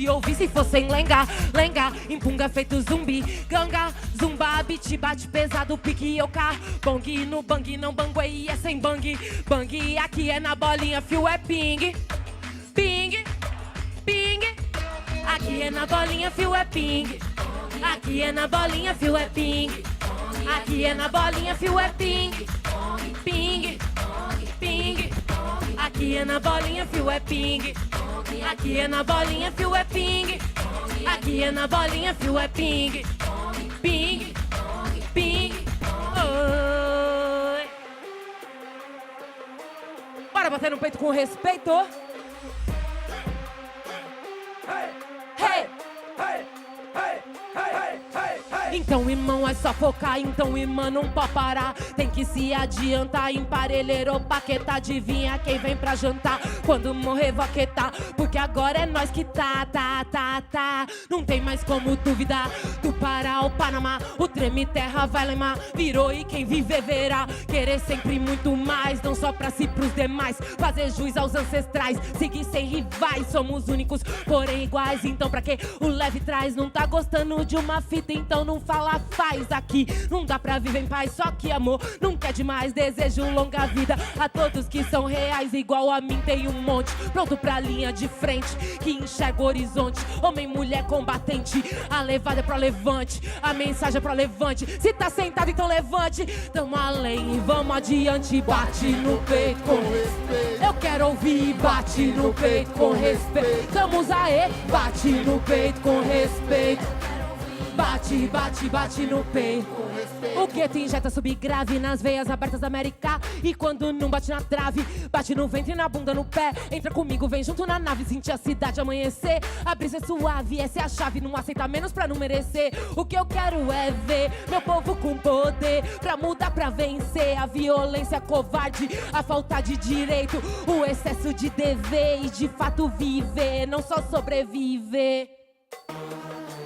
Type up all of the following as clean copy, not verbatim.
te ouvir se for sem lenga. Lenga, empunga feito zumbi. Ganga, zumba, beat, bate pesado, pique yoka. Bong no bang, não banguei, é sem bang. Bang, aqui é na bolinha, fio é ping. Ping, ping. Aqui é na bolinha, fio é ping. Aqui é na bolinha, fio é ping. Aqui é na bolinha, fio é ping. Ping, ping. Aqui é na bolinha, fio é ping. Aqui é na bolinha, fio é ping. Aqui é na bolinha, fio é ping. Ping, ping. Oi. Bora bater no peito com respeito. Hey. Então, irmão, é só focar. Então, irmã, não pode parar. Tem que se adiantar. Emparelheiro, paqueta. Adivinha quem vem pra jantar. Quando morrer, vou aquietar. Porque agora é nós que tá. Não tem mais como duvidar. Do Pará ao Panamá, o treme terra vai lemar. Virou e quem viver verá. Querer sempre muito mais. Não só pra si, pros demais. Fazer juiz aos ancestrais. Seguir sem rivais. Somos únicos, porém iguais. Então, pra que o leve traz? Não tá gostando de uma fita, então não fala, faz aqui. Não dá pra viver em paz, só que amor nunca é demais. Desejo longa vida a todos que são reais. Igual a mim tem um monte, pronto pra linha de frente, que enxerga o horizonte. Homem, mulher, combatente. A levada é pro levante, a mensagem é pro levante. Se tá sentado, então levante. Tamo além e vamos adiante. Bate no peito com respeito. Eu quero ouvir. Bate no peito com respeito. Vamos aê. Bate no peito com respeito. Bate, bate, bate no peito. O que te injeta subgrave nas veias abertas da América. E quando não bate na trave, bate no ventre e na bunda, no pé. Entra comigo, vem junto na nave, sentir a cidade amanhecer. A brisa é suave, essa é a chave, não aceita menos pra não merecer. O que eu quero é ver meu povo com poder, pra mudar, pra vencer a violência covarde, a falta de direito, o excesso de dever e de fato viver, não só sobreviver.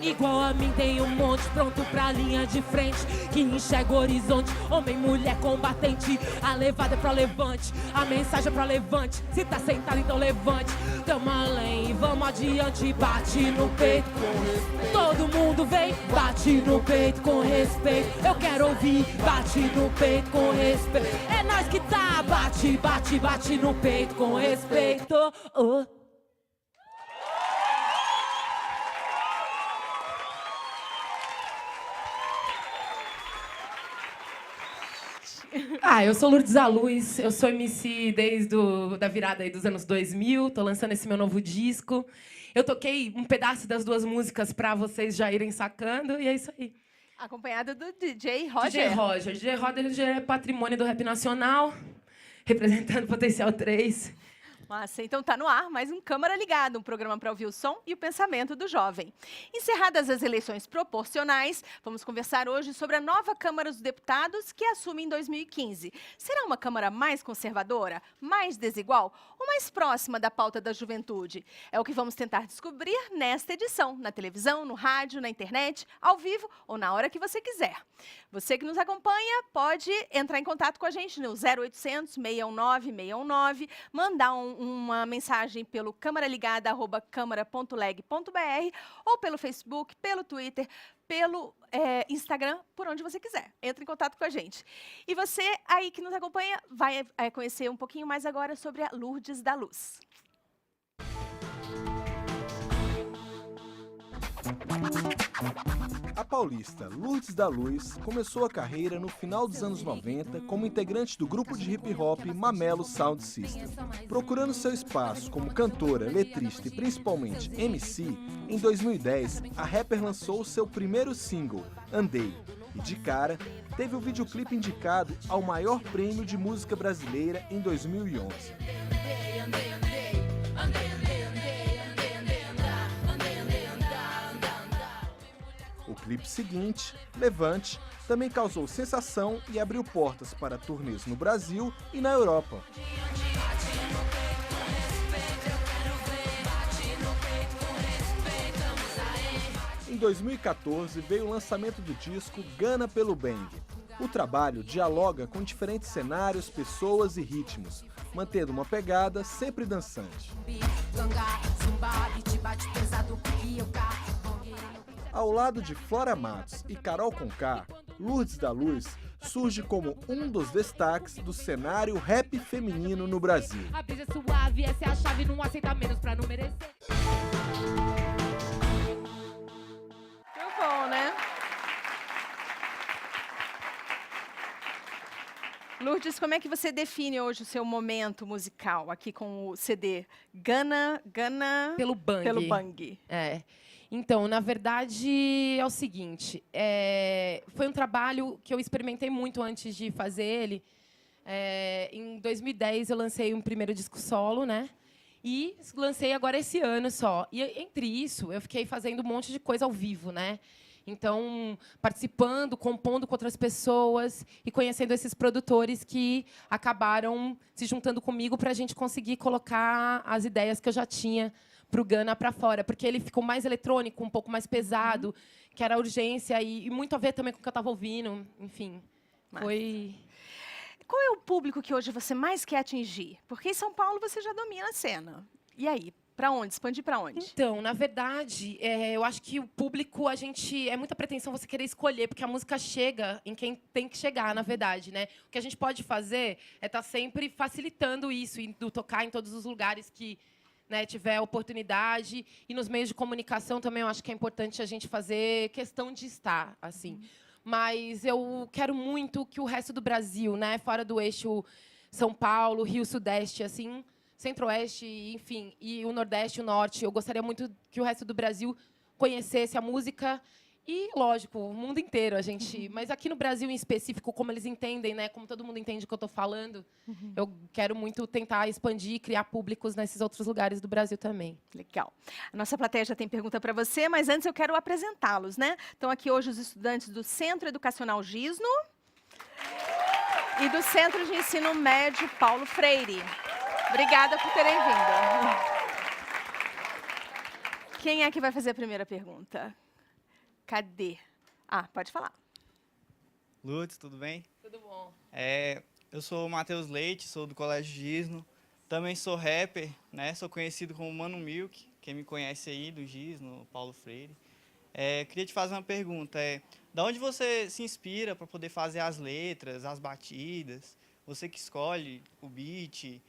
Igual a mim tem um monte, pronto pra linha de frente, que enxerga o horizonte. Homem, mulher, combatente. A levada é pro levante, a mensagem é pro levante. Se tá sentado, então levante. Tamo além, vamos adiante. Bate no peito com respeito. Todo mundo vem. Bate no peito com respeito. Eu quero ouvir. Bate no peito com respeito. É nós que tá. Bate, bate, bate no peito com respeito. Oh. Eu sou Lourdes Aluz, eu sou MC desde da virada aí dos anos 2000, tô lançando esse meu novo disco. Eu toquei um pedaço das duas músicas pra vocês já irem sacando, e é isso aí. Acompanhado do DJ Roger. DJ Roger é patrimônio do rap nacional, representando Potencial 3. Massa, então tá no ar mais um Câmara Ligada, um programa para ouvir o som e o pensamento do jovem. Encerradas as eleições proporcionais, vamos conversar hoje sobre a nova Câmara dos Deputados que assume em 2015. Será uma Câmara mais conservadora, mais desigual ou mais próxima da pauta da juventude? É o que vamos tentar descobrir nesta edição, na televisão, no rádio, na internet, ao vivo ou na hora que você quiser. Você que nos acompanha pode entrar em contato com a gente no 0800 619 619, mandar uma mensagem pelo camaraligada@camara.leg.br ou pelo Facebook, pelo Twitter, pelo Instagram, por onde você quiser. Entre em contato com a gente. E você aí que nos acompanha vai conhecer um pouquinho mais agora sobre a Lourdes da Luz. A paulista Lourdes da Luz começou a carreira no final dos anos 90 como integrante do grupo de hip-hop Mamelo Sound System. Procurando seu espaço como cantora, letrista e principalmente MC, em 2010, a rapper lançou seu primeiro single, Andei, e de cara, teve o videoclipe indicado ao maior prêmio de música brasileira em 2011. O clipe seguinte, Levante, também causou sensação e abriu portas para turnês no Brasil e na Europa. Em 2014 veio o lançamento do disco Gana Pelo Bang. O trabalho dialoga com diferentes cenários, pessoas e ritmos, mantendo uma pegada sempre dançante. Ao lado de Flora Matos e Carol Conká, Lourdes da Luz surge como um dos destaques do cenário rap feminino no Brasil. A brisa é suave, essa é a chave, não aceita menos pra não merecer. Muito bom, né? Lourdes, como é que você define hoje o seu momento musical aqui com o CD Gana Pelo Bang. pelo Bang? É. Então, na verdade, é o seguinte, foi um trabalho que eu experimentei muito antes de fazer ele. Em 2010, eu lancei um primeiro disco solo, né? E lancei agora esse ano só. E, entre isso, eu fiquei fazendo um monte de coisa ao vivo, né? Então, participando, compondo com outras pessoas e conhecendo esses produtores que acabaram se juntando comigo para a gente conseguir colocar as ideias que eu já tinha para o Gana para fora, porque ele ficou mais eletrônico, um pouco mais pesado, que era a urgência e muito a ver também com o que eu estava ouvindo. Enfim, foi... Qual é o público que hoje você mais quer atingir? Porque em São Paulo você já domina a cena. E aí? Para onde? Expandir para onde? Então, na verdade, eu acho que o público, é muita pretensão você querer escolher, porque a música chega em quem tem que chegar, na verdade, né? O que a gente pode fazer é estar sempre facilitando isso, indo tocar em todos os lugares que, né, tiver oportunidade. E nos meios de comunicação também eu acho que é importante a gente fazer questão de estar, assim. Mas eu quero muito que o resto do Brasil, né, fora do eixo São Paulo, Rio, Sudeste, assim, Centro-Oeste, enfim, e o Nordeste e o Norte, eu gostaria muito que o resto do Brasil conhecesse a música e, lógico, o mundo inteiro, a gente. Mas aqui no Brasil, em específico, como eles entendem, né, como todo mundo entende o que eu estou falando, eu quero muito tentar expandir e criar públicos nesses outros lugares do Brasil também. Legal. A nossa plateia já tem pergunta para você, mas antes eu quero apresentá-los, né? Estão aqui hoje os estudantes do Centro Educacional Gisno e do Centro de Ensino Médio Paulo Freire. Obrigada por terem vindo. Quem é que vai fazer a primeira pergunta? Cadê? Ah, pode falar. Lourdes, tudo bem? Tudo bom. Eu sou o Matheus Leite, sou do Colégio Gisno. Também sou rapper, né? Sou conhecido como Mano Milk. Quem me conhece aí do Gisno, Paulo Freire. Queria te fazer uma pergunta. Da onde você se inspira para poder fazer as letras, as batidas? Você que escolhe o beat,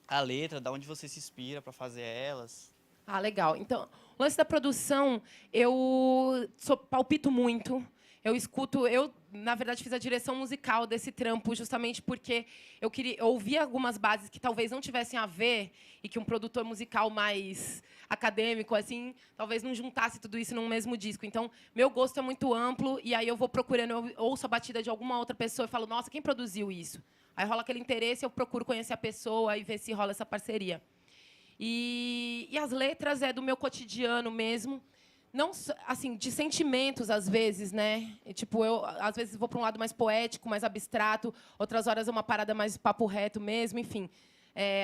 a letra, da onde você se inspira para fazer elas? Ah, legal. Então, o lance da produção, eu palpito muito. Eu escuto, na verdade, fiz a direção musical desse trampo justamente porque eu ouvia algumas bases que talvez não tivessem a ver e que um produtor musical mais acadêmico, assim, talvez não juntasse tudo isso num mesmo disco. Então, meu gosto é muito amplo e aí eu vou procurando, eu ouço a batida de alguma outra pessoa e falo, nossa, quem produziu isso? Aí rola aquele interesse, eu procuro conhecer a pessoa e ver se rola essa parceria. E as letras é do meu cotidiano mesmo, não assim de sentimentos às vezes, né? Tipo, eu às vezes vou para um lado mais poético, mais abstrato, outras horas é uma parada mais papo reto mesmo, enfim.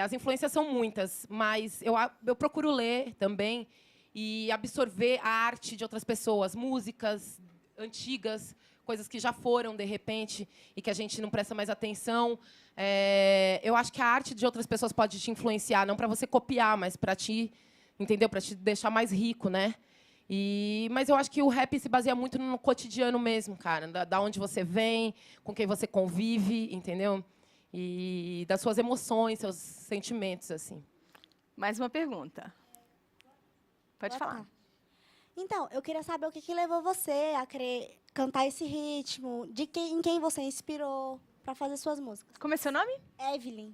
As influências são muitas, mas eu procuro ler também e absorver a arte de outras pessoas, músicas antigas, coisas que já foram de repente e que a gente não presta mais atenção. Eu acho que a arte de outras pessoas pode te influenciar, não para você copiar, mas para te, entendeu? Para te deixar mais rico, né? Mas eu acho que o rap se baseia muito no cotidiano mesmo, cara, da onde você vem, com quem você convive, entendeu? E das suas emoções, seus sentimentos, assim. Mais uma pergunta. Pode falar. Então, eu queria saber o que levou você a querer cantar esse ritmo, em quem você inspirou para fazer suas músicas. Como é seu nome? Evelyn.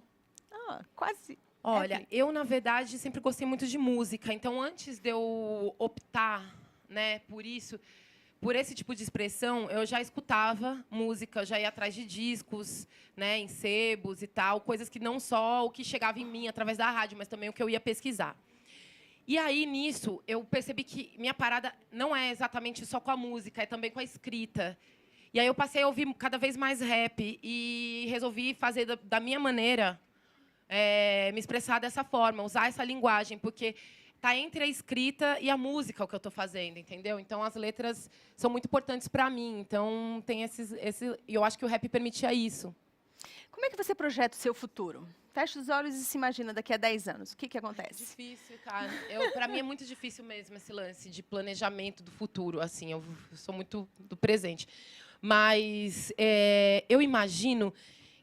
Ah, quase. Olha, eu, na verdade, sempre gostei muito de música. Então, antes de eu optar, né, por esse tipo de expressão, eu já escutava música, já ia atrás de discos, né, em sebos e tal, coisas que não só o que chegava em mim através da rádio, mas também o que eu ia pesquisar. E aí, nisso, eu percebi que minha parada não é exatamente só com a música, é também com a escrita. E aí eu passei a ouvir cada vez mais rap e resolvi fazer da minha maneira, me expressar dessa forma, usar essa linguagem, porque tá entre a escrita e a música o que eu estou fazendo, entendeu? Então, as letras são muito importantes para mim. Então, tem e eu acho que o rap permitia isso. Como é que você projeta o seu futuro? Fecha os olhos e se imagina daqui a 10 anos. O que acontece? Difícil, cara. Pra mim é muito difícil mesmo esse lance de planejamento do futuro. Assim, eu sou muito do presente. Mas eu imagino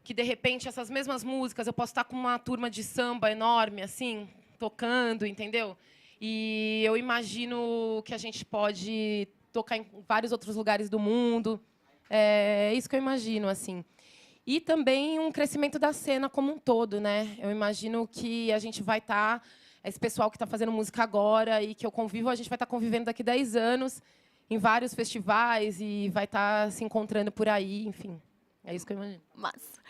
que, de repente, essas mesmas músicas, eu posso estar com uma turma de samba enorme, assim, tocando, entendeu? E eu imagino que a gente pode tocar em vários outros lugares do mundo. É isso que eu imagino, assim. E também um crescimento da cena como um todo, né? Eu imagino que a gente vai estar, esse pessoal que está fazendo música agora e que eu convivo, a gente vai estar convivendo daqui 10 anos em vários festivais e vai estar se encontrando por aí, enfim. É isso que eu imagino. Massa.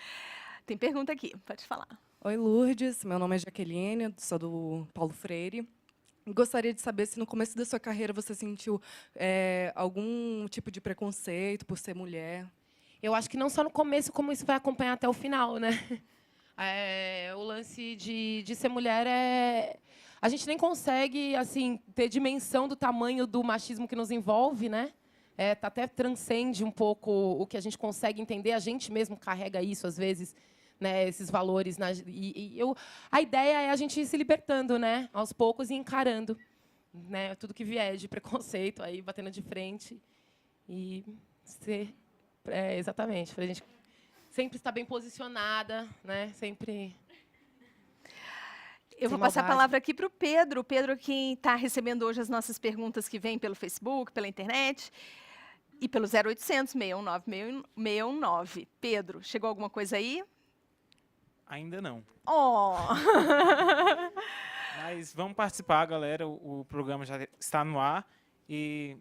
Tem pergunta aqui, pode falar. Oi, Lourdes. Meu nome é Jaqueline, sou do Paulo Freire. Gostaria de saber se no começo da sua carreira você sentiu algum tipo de preconceito por ser mulher. Eu acho que não só no começo, como isso vai acompanhar até o final, né? O lance de ser mulher é... A gente nem consegue, assim, ter dimensão do tamanho do machismo que nos envolve, né? Até transcende um pouco o que a gente consegue entender. A gente mesmo carrega isso, às vezes, né? Esses valores. A ideia é a gente ir se libertando, né? Aos poucos e encarando, né? Tudo que vier de preconceito, aí batendo de frente e ser... exatamente, para a gente sempre estar bem posicionada, né? Sempre. Eu vou passar a palavra aqui para o Pedro. O Pedro, quem está recebendo hoje as nossas perguntas que vêm pelo Facebook, pela internet e pelo 0800 619 619. Pedro, chegou alguma coisa aí? Ainda não. Oh! Mas vamos participar, galera. O programa já está no ar e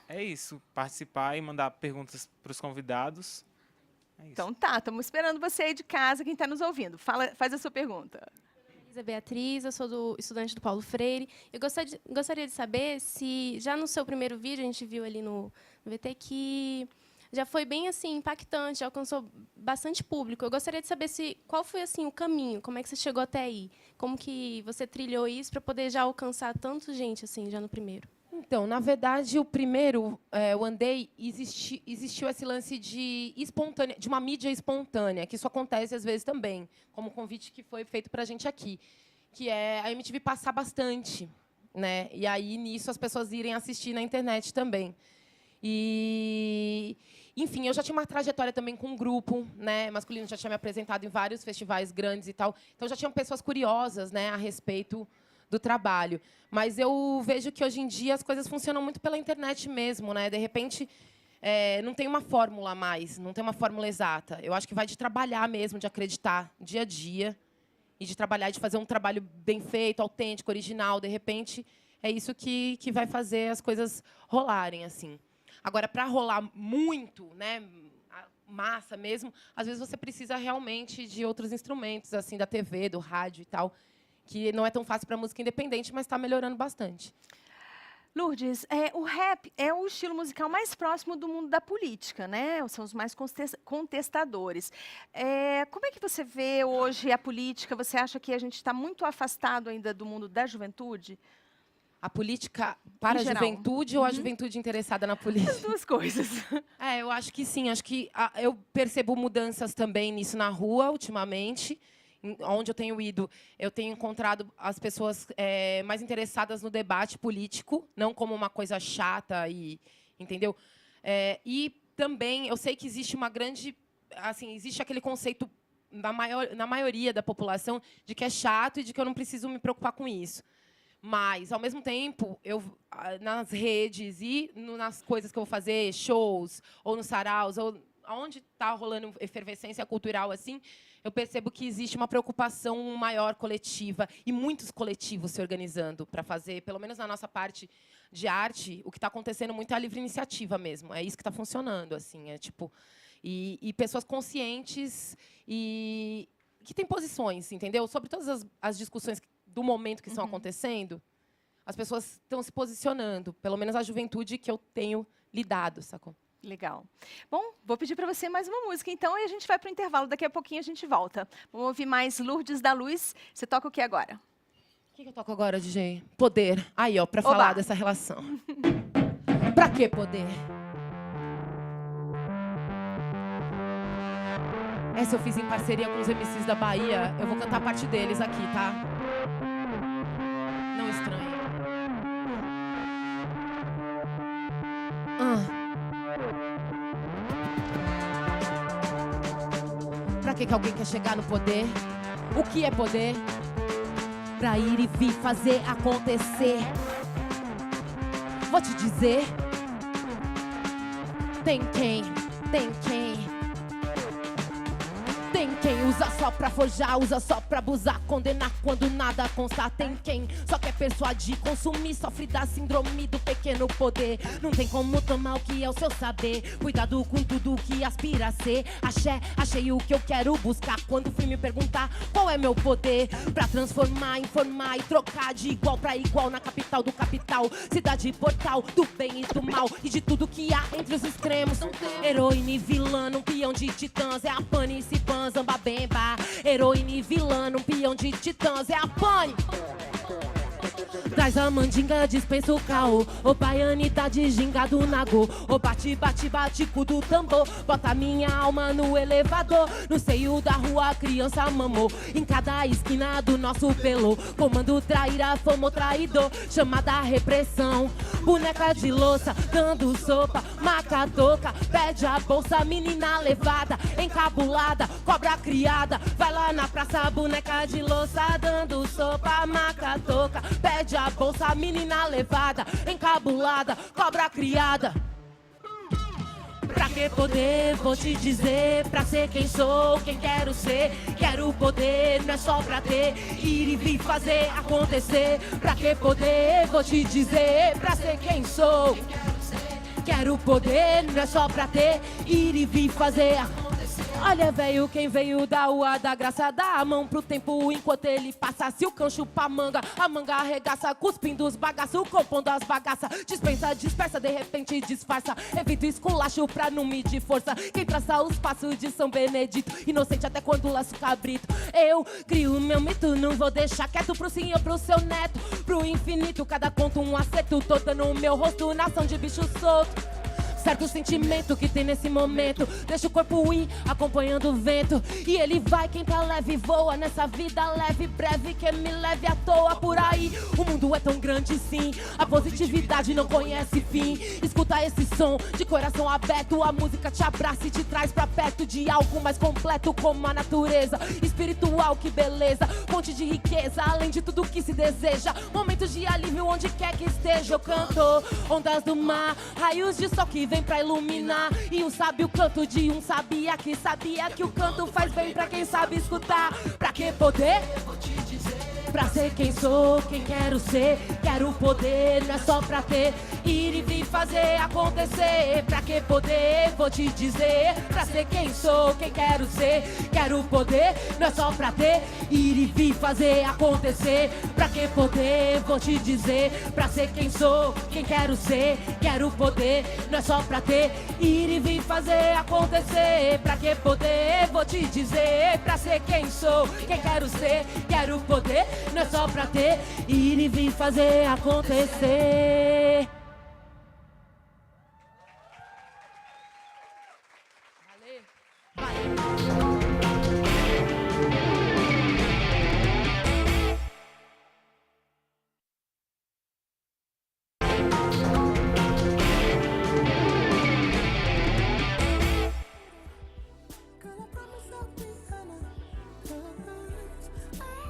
é isso. Participar e mandar perguntas para os convidados. É isso. Então tá, estamos esperando você aí de casa, quem está nos ouvindo. Faz a sua pergunta. Beatriz, eu sou estudante do Paulo Freire. Eu gostaria de saber se, já no seu primeiro vídeo, a gente viu ali no VT que já foi bem assim impactante, já alcançou bastante público. Eu gostaria de saber qual foi assim o caminho, como é que você chegou até aí, como que você trilhou isso para poder já alcançar tanta gente assim já no primeiro. Então, na verdade, o primeiro, o Andei, existiu esse lance de uma mídia espontânea, que isso acontece às vezes também, como o convite que foi feito para a gente aqui, que é a MTV passar bastante, né? E aí, nisso, as pessoas irem assistir na internet também. E, enfim, eu já tinha uma trajetória também com um grupo, né, masculino, já tinha me apresentado em vários festivais grandes e tal, então já tinham pessoas curiosas, né, a respeito do trabalho. Mas eu vejo que hoje em dia as coisas funcionam muito pela internet mesmo, né? De repente, não tem uma fórmula mais, não tem uma fórmula exata. Eu acho que vai de trabalhar mesmo, de acreditar dia a dia e de trabalhar, de fazer um trabalho bem feito, autêntico, original. De repente, é isso que vai fazer as coisas rolarem, assim. Agora, para rolar muito, né, massa mesmo, às vezes você precisa realmente de outros instrumentos, assim, da TV, do rádio e tal, que não é tão fácil para música independente, mas está melhorando bastante. Lourdes, o rap é o estilo musical mais próximo do mundo da política, né? São os mais contestadores. Como é que você vê hoje a política? Você acha que a gente está muito afastado ainda do mundo da juventude? A política para a juventude ou a juventude interessada na política? As duas coisas. Eu acho que sim. Acho que eu percebo mudanças também nisso na rua, ultimamente. Onde eu tenho ido, eu tenho encontrado as pessoas mais interessadas no debate político, não como uma coisa chata, entendeu? E também, eu sei que existe uma grande... Assim, existe aquele conceito na maioria da população de que é chato e de que eu não preciso me preocupar com isso. Mas, ao mesmo tempo, nas redes e nas coisas que eu vou fazer, shows, ou nos saraus, ou onde está rolando efervescência cultural, assim, eu percebo que existe uma preocupação maior coletiva e muitos coletivos se organizando para fazer, pelo menos na nossa parte de arte, o que está acontecendo muito é a livre iniciativa mesmo. É isso que está funcionando, assim, e pessoas conscientes e que têm posições, entendeu? Sobre todas as discussões do momento que estão acontecendo, as pessoas estão se posicionando, pelo menos a juventude que eu tenho lidado, sacou? Legal. Bom, vou pedir para você mais uma música, então, e a gente vai para o intervalo. Daqui a pouquinho a gente volta. Vamos ouvir mais Lourdes da Luz. Você toca o que agora? O que eu toco agora, DJ? Poder. Aí, ó, para falar dessa relação. Pra que poder? Essa eu fiz em parceria com os MCs da Bahia. Eu vou cantar parte deles aqui, tá? Não estranhe. Pra que alguém quer chegar no poder? O que é poder? Pra ir e vir fazer acontecer. Vou te dizer. Tem quem usa só pra forjar, usa só pra abusar, condenar quando nada consta. Tem quem só quer persuadir, consumir, sofre da síndrome do pequeno poder. Não tem como tomar o que é o seu saber. Cuidado com tudo que aspira a ser. Achei o que eu quero buscar. Quando fui me perguntar qual é meu poder, pra transformar, informar e trocar de igual pra igual na capital do capital. Cidade portal do bem e do mal e de tudo que há entre os extremos. Heroína e vilã, um peão de titãs. É a Pani, Cipan, Zamba Bemba. Heroína e vilã, um peão de titãs. É a Pani. Traz a mandinga, dispensa o caô. O baiane tá de ginga do nagô. O bate, bate, bate com do tambor. Bota minha alma no elevador. No seio da rua a criança mamou. Em cada esquina do nosso pelô. Comando traíra, fama traidor. Chamada repressão. Boneca de louça, dando sopa. Maca toca, pede a bolsa. Menina levada, encabulada. Cobra criada, vai lá na praça. Boneca de louça, dando sopa. Maca toca, pede a bolsa, menina levada, encabulada, cobra criada. Pra que poder, vou te dizer, pra ser quem sou, quem quero ser. Quero poder, não é só pra ter, ir e vir fazer acontecer. Pra que poder, vou te dizer, pra ser quem sou. Quero poder, não é só pra ter, ir e vir fazer acontecer. Olha, velho, quem veio da rua da graça, dá a mão pro tempo enquanto ele passa. Se o cão chupa a manga arregaça, cuspindo os bagaços, compondo as bagaças. Dispensa, dispersa, de repente disfarça. Evito esculacho pra não medir força. Quem traça os passos de São Benedito, inocente até quando laço cabrito. Eu crio meu mito, não vou deixar quieto pro senhor, pro seu neto. Pro infinito, cada conto um acerto. Tô dando o meu rosto, nação de bicho solto. Certo sentimento que tem nesse momento. Deixa o corpo ir, acompanhando o vento. E ele vai, quem tá leve voa. Nessa vida leve, breve, que me leve à toa por aí. O mundo é tão grande sim, a positividade não conhece fim. Escuta esse som, de coração aberto. A música te abraça e te traz pra perto de algo mais completo, como a natureza. Espiritual, que beleza, fonte de riqueza, além de tudo que se deseja. Momentos de alívio onde quer que esteja. Eu canto ondas do mar, raios de sol que vem pra iluminar. E um sábio canto de um sabia que o canto faz bem pra quem sabe escutar. Pra que poder? Pra ser quem sou, quem quero ser. Quero poder, não é só pra ter, ir e vir fazer acontecer. Pra que poder? Vou te dizer. Pra ser quem sou, quem quero ser. Quero poder, não é só pra ter, ir e vir fazer acontecer. Pra que poder? Vou te dizer. Pra ser quem sou, quem quero ser. Quero poder, não é só pra ter, ir e vir fazer acontecer. Pra que poder? Vou te dizer. Pra ser quem sou, quem quero ser. Quero poder, não é só pra ter, ir e vir fazer acontecer.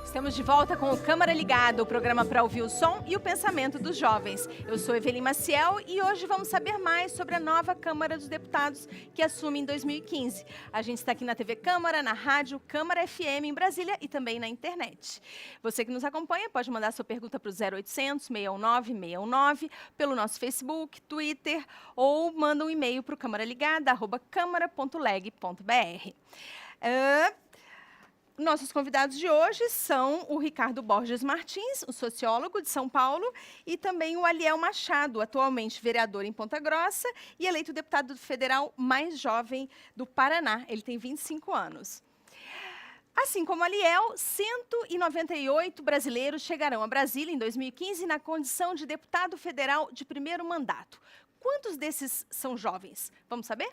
Estamos de volta com o Câmara Ligada, o programa para ouvir o som e o pensamento dos jovens. Eu sou Evelyn Maciel e hoje vamos saber mais sobre a nova Câmara dos Deputados que assume em 2015. A gente está aqui na TV Câmara, na rádio Câmara FM em Brasília e também na internet. Você que nos acompanha pode mandar sua pergunta para o 0800 619 619 pelo nosso Facebook, Twitter ou manda um e-mail para o câmaraligada@câmara.leg.br. Nossos convidados de hoje são o Ricardo Borges Martins, o sociólogo de São Paulo, e também o Aliel Machado, atualmente vereador em Ponta Grossa e eleito deputado federal mais jovem do Paraná. Ele tem 25 anos. Assim como Aliel, 198 brasileiros chegarão a Brasília em 2015 na condição de deputado federal de primeiro mandato. Quantos desses são jovens? Vamos saber?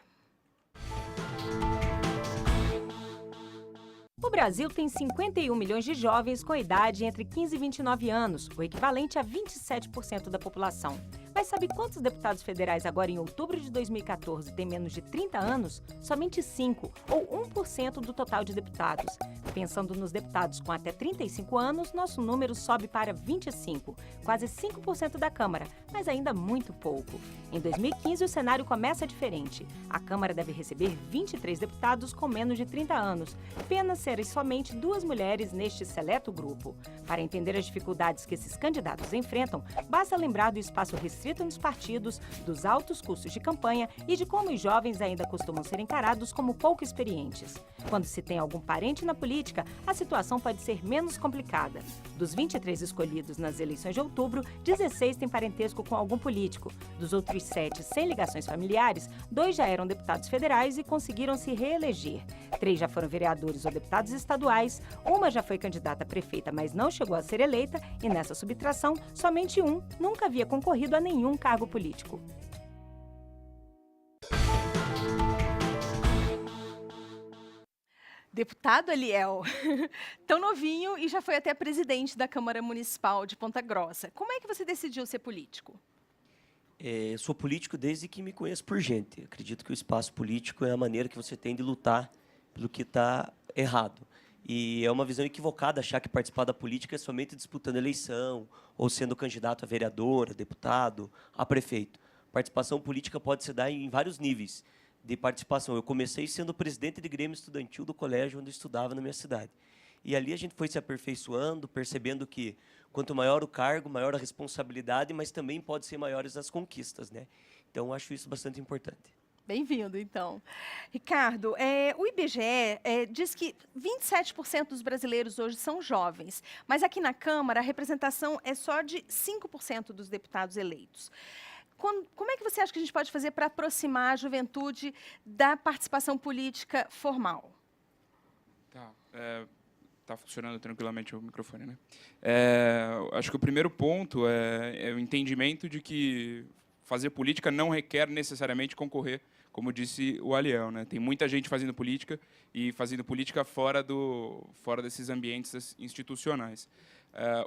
O Brasil tem 51 milhões de jovens com idade entre 15 e 29 anos, o equivalente a 27% da população. Mas sabe quantos deputados federais agora em outubro de 2014 têm menos de 30 anos? Somente 5, ou 1% do total de deputados. Pensando nos deputados com até 35 anos, nosso número sobe para 25, quase 5% da Câmara, mas ainda muito pouco. Em 2015, o cenário começa diferente. A Câmara deve receber 23 deputados com menos de 30 anos, apenas serem somente 2 mulheres neste seleto grupo. Para entender as dificuldades que esses candidatos enfrentam, basta lembrar do espaço restrito nos partidos, dos altos custos de campanha e de como os jovens ainda costumam ser encarados como pouco experientes. Quando se tem algum parente na política, a situação pode ser menos complicada. Dos 23 escolhidos nas eleições de outubro, 16 têm parentesco com algum político. Dos outros 7 sem ligações familiares, 2 já eram deputados federais e conseguiram se reeleger. 3 já foram vereadores ou deputados estaduais, uma já foi candidata a prefeita, mas não chegou a ser eleita, e nessa subtração, somente um nunca havia concorrido a nenhum cargo político. Deputado Eliel, tão novinho e já foi até presidente da Câmara Municipal de Ponta Grossa. Como é que você decidiu ser político? Sou político desde que me conheço por gente. Acredito que o espaço político é a maneira que você tem de lutar pelo que está errado. E é uma visão equivocada achar que participar da política é somente disputando eleição ou sendo candidato a vereador, a deputado, a prefeito. Participação política pode se dar em vários níveis de participação. Eu comecei sendo presidente de grêmio estudantil do colégio onde eu estudava na minha cidade. E ali a gente foi se aperfeiçoando, percebendo que quanto maior o cargo, maior a responsabilidade, mas também pode ser maiores as conquistas, né? Então, eu acho isso bastante importante. Bem-vindo, então. Ricardo, o IBGE diz que 27% dos brasileiros hoje são jovens, mas aqui na Câmara a representação é só de 5% dos deputados eleitos. Como é que você acha que a gente pode fazer para aproximar a juventude da participação política formal? Tá funcionando tranquilamente o microfone, né? Acho que o primeiro ponto é o entendimento de que fazer política não requer necessariamente concorrer, como disse o Aliel, né? Tem muita gente fazendo política e fazendo política fora desses ambientes institucionais.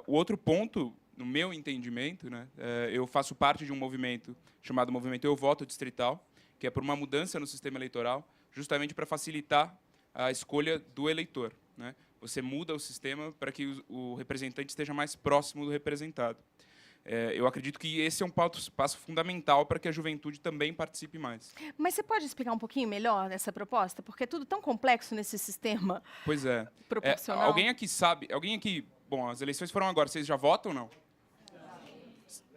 O outro ponto, no meu entendimento, né, eu faço parte de um movimento chamado Movimento Eu Voto Distrital, que é por uma mudança no sistema eleitoral, justamente para facilitar a escolha do eleitor, né? Você muda o sistema para que o representante esteja mais próximo do representado. Eu acredito que esse é um passo fundamental para que a juventude também participe mais. Mas você pode explicar um pouquinho melhor essa proposta? Porque é tudo tão complexo nesse sistema proporcional. Alguém aqui sabe... Bom, as eleições foram agora. Vocês já votam ou não?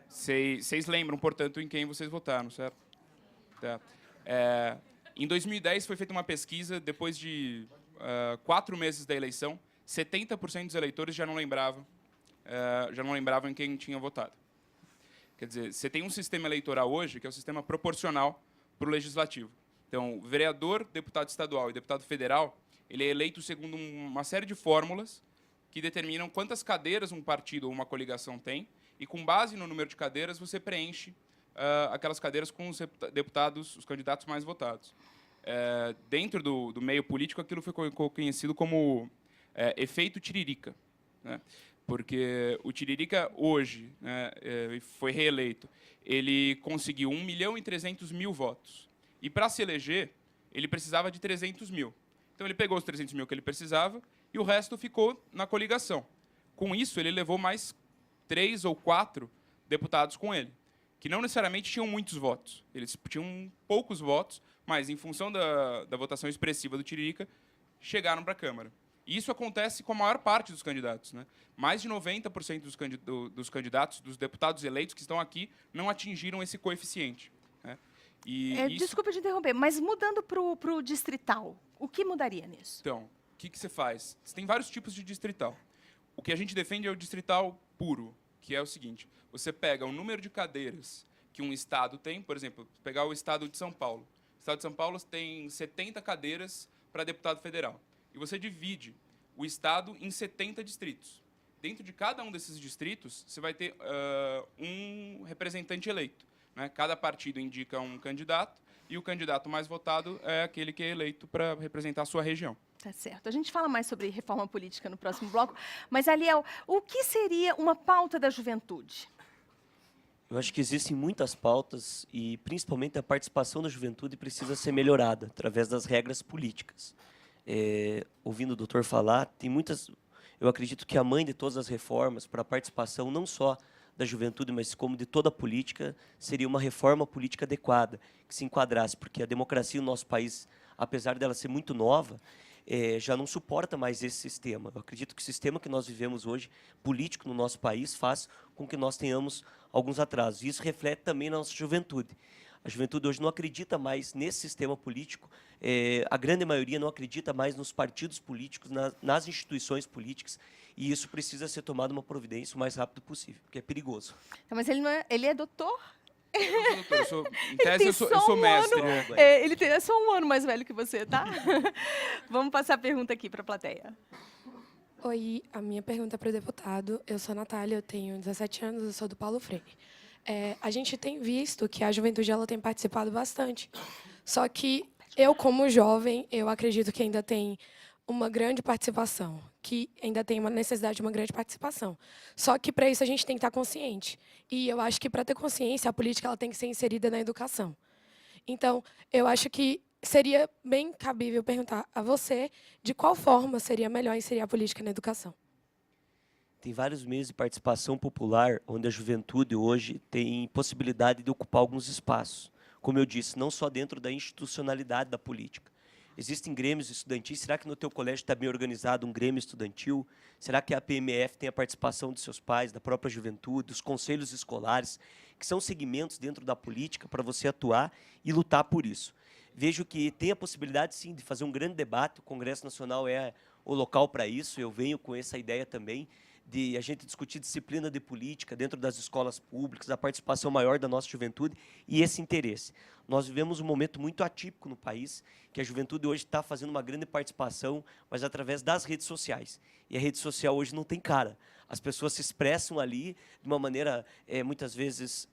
Vocês lembram, portanto, em quem vocês votaram, certo? Tá. Em 2010 foi feita uma pesquisa, depois de 4 meses da eleição, 70% dos eleitores já não lembravam em quem tinha votado. Quer dizer, você tem um sistema eleitoral hoje que é o sistema proporcional para o legislativo. Então, o vereador, deputado estadual e deputado federal, ele é eleito segundo uma série de fórmulas que determinam quantas cadeiras um partido ou uma coligação tem, e com base no número de cadeiras você preenche aquelas cadeiras com os deputados, os candidatos mais votados. Dentro do meio político, aquilo foi conhecido como efeito Tiririca, né? Porque o Tiririca, hoje, né, foi reeleito, ele conseguiu 1.300.000 votos. E, para se eleger, ele precisava de 300 mil. Então, ele pegou os 300 mil que ele precisava e o resto ficou na coligação. Com isso, ele levou mais 3 ou 4 deputados com ele, que não necessariamente tinham muitos votos. Eles tinham poucos votos, mas, em função da votação expressiva do Tiririca, chegaram para a Câmara. E isso acontece com a maior parte dos candidatos, né? Mais de 90% dos candidatos, dos deputados eleitos que estão aqui, não atingiram esse coeficiente, né? Desculpa te interromper, mas mudando para o distrital, o que mudaria nisso? Então, o que você faz? Você tem vários tipos de distrital. O que a gente defende é o distrital puro, que é o seguinte: você pega o número de cadeiras que um estado tem, por exemplo, pegar o estado de São Paulo. O estado de São Paulo tem 70 cadeiras para deputado federal. E você divide o estado em 70 distritos. Dentro de cada um desses distritos, você vai ter um representante eleito, né? Cada partido indica um candidato e o candidato mais votado é aquele que é eleito para representar a sua região. Tá certo. A gente fala mais sobre reforma política no próximo bloco. Mas, Aliel, o que seria uma pauta da juventude? Eu acho que existem muitas pautas e, principalmente, a participação da juventude precisa ser melhorada através das regras políticas. Ouvindo o doutor falar, tem muitas... Eu acredito que a mãe de todas as reformas para a participação, não só da juventude, mas como de toda a política, seria uma reforma política adequada, que se enquadrasse, porque a democracia no nosso país, apesar dela ser muito nova, já não suporta mais esse sistema. Eu acredito que o sistema que nós vivemos hoje, político no nosso país, faz com que nós tenhamos alguns atrasos. E isso reflete também na nossa juventude. A juventude hoje não acredita mais nesse sistema político, a grande maioria não acredita mais nos partidos políticos, nas instituições políticas, e isso precisa ser tomado uma providência o mais rápido possível, porque é perigoso. Não, mas ele não é, ele é doutor? Em tese, eu sou mestre. Ele é só um ano mais velho que você, tá? Vamos passar a pergunta aqui para a plateia. Oi, a minha pergunta é para o deputado. Eu sou a Natália, eu tenho 17 anos, eu sou do Paulo Freire. A gente tem visto que a juventude ela tem participado bastante. Só que eu, como jovem, eu acredito que ainda tem uma grande participação, que ainda tem uma necessidade de uma grande participação. Só que, para isso, a gente tem que estar consciente. E eu acho que, para ter consciência, a política ela tem que ser inserida na educação. Então, eu acho que seria bem cabível perguntar a você de qual forma seria melhor inserir a política na educação. Tem vários meios de participação popular onde a juventude hoje tem possibilidade de ocupar alguns espaços. Como eu disse, não só dentro da institucionalidade da política. Existem grêmios estudantis. Será que no teu colégio está bem organizado um grêmio estudantil? Será que a PMF tem a participação dos seus pais, da própria juventude, dos conselhos escolares, que são segmentos dentro da política para você atuar e lutar por isso? Vejo que tem a possibilidade, sim, de fazer um grande debate. O Congresso Nacional é o local para isso. Eu venho com essa ideia também de a gente discutir disciplina de política dentro das escolas públicas, a participação maior da nossa juventude e esse interesse. Nós vivemos um momento muito atípico no país, que a juventude hoje está fazendo uma grande participação, mas através das redes sociais. E a rede social hoje não tem cara. As pessoas se expressam ali de uma maneira, muitas vezes,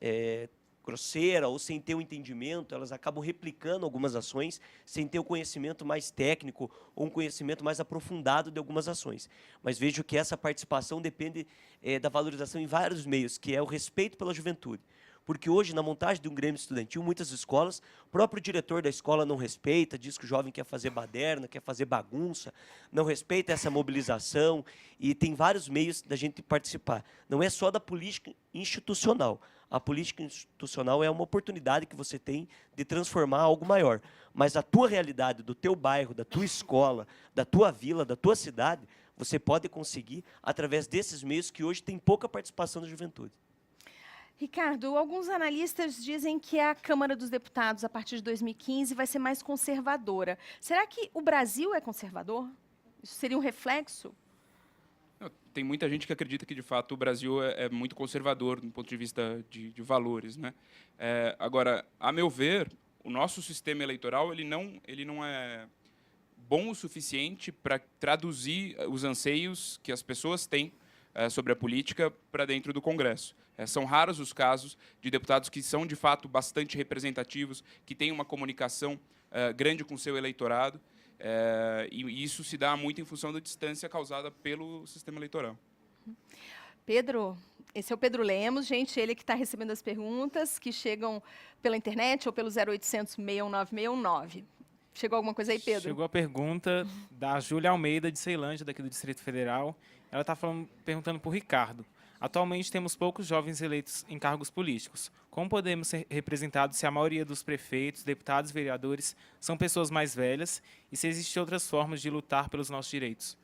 grosseira ou sem ter o entendimento, elas acabam replicando algumas ações sem ter o conhecimento mais técnico ou um conhecimento mais aprofundado de algumas ações. Mas vejo que essa participação depende da valorização em vários meios, que é o respeito pela juventude. Porque hoje, na montagem de um grêmio estudantil, muitas escolas, o próprio diretor da escola não respeita, diz que o jovem quer fazer baderna, quer fazer bagunça, não respeita essa mobilização, e tem vários meios da gente participar. Não é só da política institucional. A política institucional é uma oportunidade que você tem de transformar algo maior. Mas a tua realidade, do teu bairro, da tua escola, da tua vila, da tua cidade, você pode conseguir através desses meios que hoje tem pouca participação da juventude. Ricardo, alguns analistas dizem que a Câmara dos Deputados, a partir de 2015, vai ser mais conservadora. Será que o Brasil é conservador? Isso seria um reflexo? Tem muita gente que acredita que, de fato, o Brasil é muito conservador do ponto de vista de valores, né? Agora, a meu ver, o nosso sistema eleitoral ele não é bom o suficiente para traduzir os anseios que as pessoas têm sobre a política para dentro do Congresso. São raros os casos de deputados que são, de fato, bastante representativos, que têm uma comunicação grande com o seu eleitorado, e isso se dá muito em função da distância causada pelo sistema eleitoral. Pedro, esse é o Pedro Lemos, gente, ele que está recebendo as perguntas que chegam pela internet ou pelo 0800 619 619. Chegou alguma coisa aí, Pedro? Chegou a pergunta da Júlia Almeida, de Ceilândia, daqui do Distrito Federal. Ela está perguntando para o Ricardo. Atualmente temos poucos jovens eleitos em cargos políticos. Como podemos ser representados se a maioria dos prefeitos, deputados e vereadores são pessoas mais velhas e se existem outras formas de lutar pelos nossos direitos?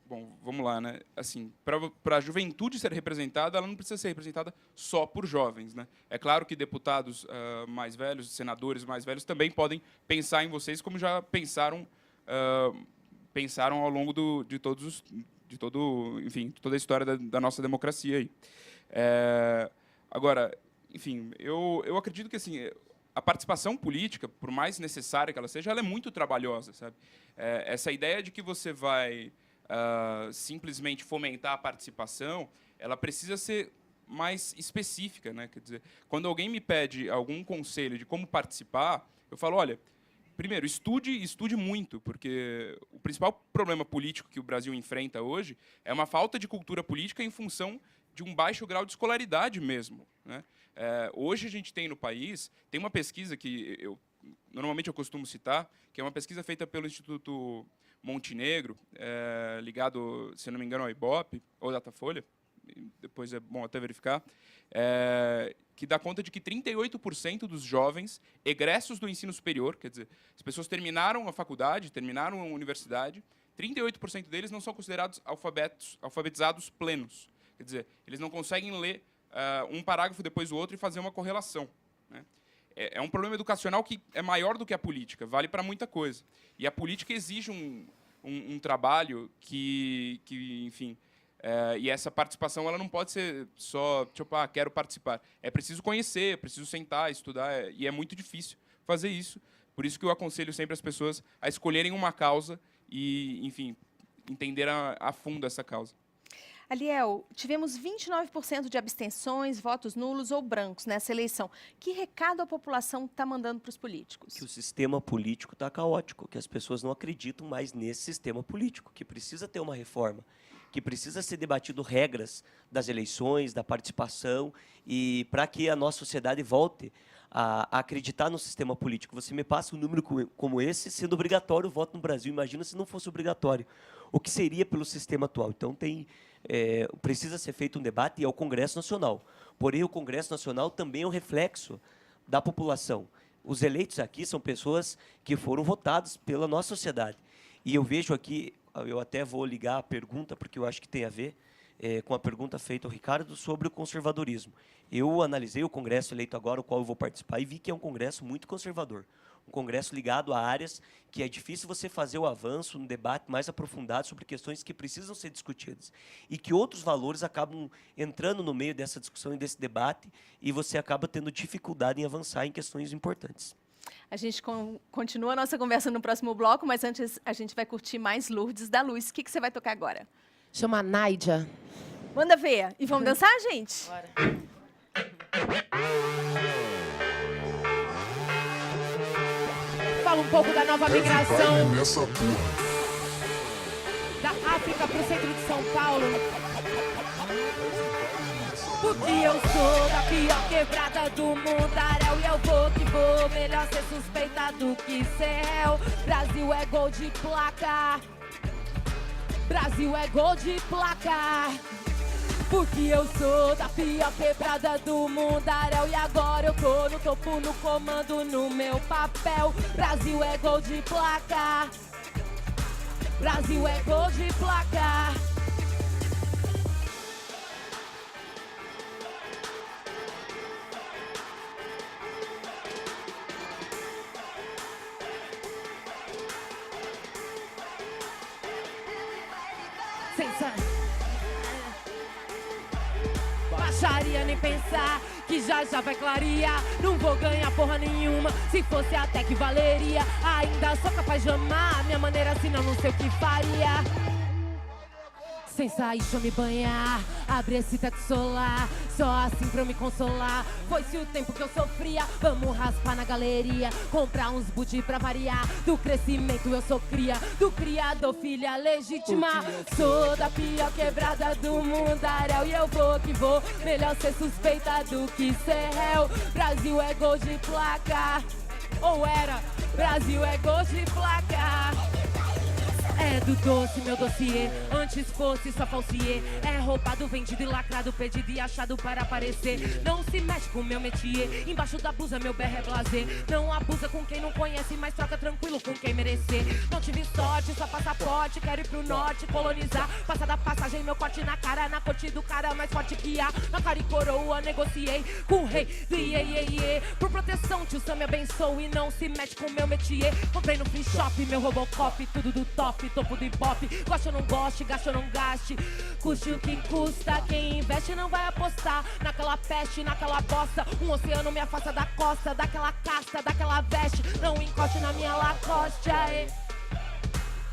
Bom, vamos lá, né? Assim, para a juventude ser representada, ela não precisa ser representada só por jovens, né? É claro que deputados mais velhos, senadores mais velhos também podem pensar em vocês como já pensaram ao longo de toda a história da nossa democracia aí. Agora, enfim, eu acredito que assim, a participação política, por mais necessária que ela seja, ela é muito trabalhosa, sabe? Essa ideia de que você vai simplesmente fomentar a participação, ela precisa ser mais específica, né? Quer dizer, quando alguém me pede algum conselho de como participar, eu falo, olha, primeiro, estude muito, porque o principal problema político que o Brasil enfrenta hoje é uma falta de cultura política em função de um baixo grau de escolaridade mesmo, né? Hoje a gente tem no país, tem uma pesquisa que normalmente eu costumo citar, que é uma pesquisa feita pelo Instituto Montenegro, ligado, se não me engano, ao Ibope, ou Datafolha, depois é bom até verificar, que dá conta de que 38% dos jovens egressos do ensino superior, quer dizer, as pessoas terminaram a faculdade, terminaram a universidade, 38% deles não são considerados alfabetizados plenos. Quer dizer, eles não conseguem ler um parágrafo depois do outro e fazer uma correlação, né? É um problema educacional que é maior do que a política, vale para muita coisa. E a política exige um trabalho que enfim, e essa participação ela não pode ser só, tipo, quero participar. É preciso conhecer, é preciso sentar, estudar, e é muito difícil fazer isso. Por isso que eu aconselho sempre as pessoas a escolherem uma causa e, enfim, entender a fundo essa causa. Aliel, tivemos 29% de abstenções, votos nulos ou brancos nessa eleição. Que recado a população está mandando para os políticos? Que o sistema político está caótico, que as pessoas não acreditam mais nesse sistema político, que precisa ter uma reforma, que precisa ser debatido regras das eleições, da participação, e para que a nossa sociedade volte a acreditar no sistema político. Você me passa um número como esse, sendo obrigatório o voto no Brasil. Imagina se não fosse obrigatório. O que seria pelo sistema atual? Então, precisa ser feito um debate e é o Congresso Nacional. Porém, o Congresso Nacional também é um reflexo da população. Os eleitos aqui são pessoas que foram votadas pela nossa sociedade. E eu vejo aqui, eu até vou ligar a pergunta, porque eu acho que tem a ver com a pergunta feita ao Ricardo sobre o conservadorismo. Eu analisei o Congresso eleito agora, o qual eu vou participar, e vi que é um Congresso muito conservador. Um Congresso ligado a áreas que é difícil você fazer o avanço, um debate mais aprofundado sobre questões que precisam ser discutidas. E que outros valores acabam entrando no meio dessa discussão e desse debate, e você acaba tendo dificuldade em avançar em questões importantes. A gente continua a nossa conversa no próximo bloco, mas antes a gente vai curtir mais Lourdes da Luz. O que você vai tocar agora? Chama Naija. Manda ver. E vamos dançar, gente? Bora. Fala um pouco da nova migração da África para o centro de São Paulo. Porque eu sou da pior quebrada do mundaréu e eu vou que vou, melhor ser suspeita do que ser réu. Brasil é gol de placa. Brasil é gol de placa. Porque eu sou da pior quebrada do mundaréu e agora eu tô no topo, no comando, no meu papel. Brasil é gol de placa. Brasil é gol de placa. Baixaria nem pensar que já vai clarear. Não vou ganhar porra nenhuma, se fosse até que valeria. Ainda sou capaz de amar minha maneira, senão não sei o que faria. Sem sair, deixa eu me banhar, abre esse teto solar, só assim pra eu me consolar. Foi-se o tempo que eu sofria, vamos raspar na galeria, comprar uns booty pra variar. Do crescimento eu sou cria, do criador filha legítima. Sou da pior quebrada do mundaréu e eu vou que vou, melhor ser suspeita do que ser réu. Brasil é gol de placa, ou era, Brasil é gol de placa. É do doce, meu dossiê, antes fosse só falsiê. É roubado, vendido e lacrado, pedido e achado para aparecer. Não se mexe com meu métier, embaixo da blusa meu berro é blazer. Não abusa com quem não conhece, mas troca tranquilo com quem merecer. Não tive sorte, só passaporte, quero ir pro norte, colonizar. Passa da passagem, meu corte na cara, na corte do cara mais forte que há. Na cara e coroa, negociei com o rei do iê. Por proteção, tio Sam me abençoe e não se mexe com meu métier. Comprei no free shop, meu Robocop, tudo do top. Topo do hip hop, gosta ou não goste, gasta ou não gaste. Custe o que custa, quem investe não vai apostar naquela peste, naquela bosta. Um oceano me afasta da costa, daquela casta, daquela veste. Não encoste na minha Lacoste, aê.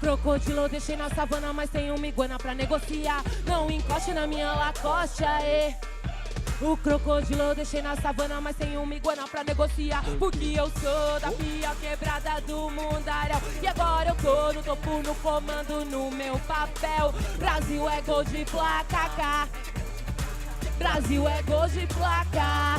Crocodilo eu deixei na savana, mas tem uma iguana pra negociar. Não encoste na minha Lacoste, aê. O crocodilo eu deixei na savana, mas tem uma iguana pra negociar. Porque eu sou da pior quebrada do mundaréu. E agora eu tô no topo, no comando, no meu papel. Brasil é gol de placa, cá. Brasil é gol de placa.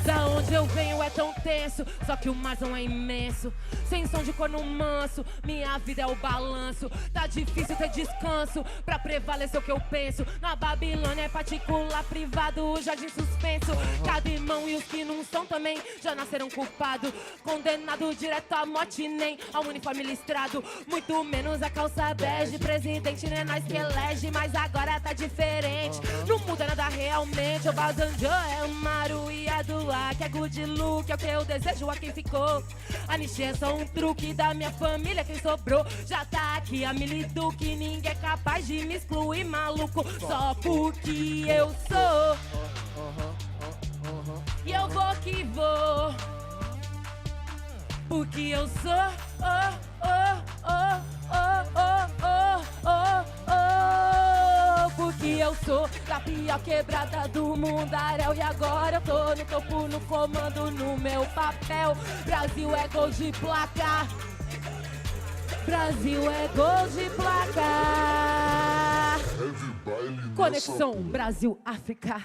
Da onde eu venho é tão tenso, só que o marzão é imenso. Sem som de corno manso, minha vida é o balanço. Tá difícil ter descanso pra prevalecer o que eu penso. Na Babilônia é particular, privado, jardim suspenso. Cada irmão e os que não são também já nasceram culpados. Condenado direto à morte, nem ao uniforme listrado. Muito menos a calça bege, presidente não é nós que elege. Mas agora tá diferente, não muda nada realmente. O Bazanjo é o Maru e a do que é good look, é o que eu desejo a quem ficou. Anistia é só um truque da minha família, quem sobrou já tá aqui. A milito que ninguém é capaz de me excluir, maluco. Só porque eu sou. E eu vou que vou. Porque eu sou. Porque eu sou da pior quebrada do mundaréu. E agora eu tô no topo, no comando, no meu papel. Brasil é gol de placa. Brasil é gol de placa. Conexão Brasil-África.